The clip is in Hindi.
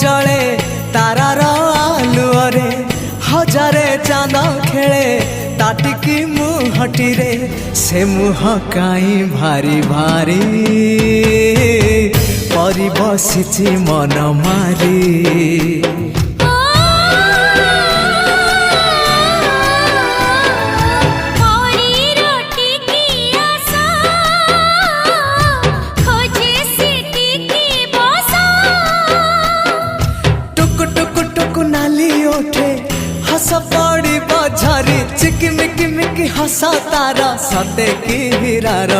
जले तारार आलुअरे हजारे चांद खेले ताटिकी मुहटी रे से मुह काई भारी भारी परी बसिछि मन मारी। हस पड़ी बझरी चिकमिक मिक हस तारा सते की हीरार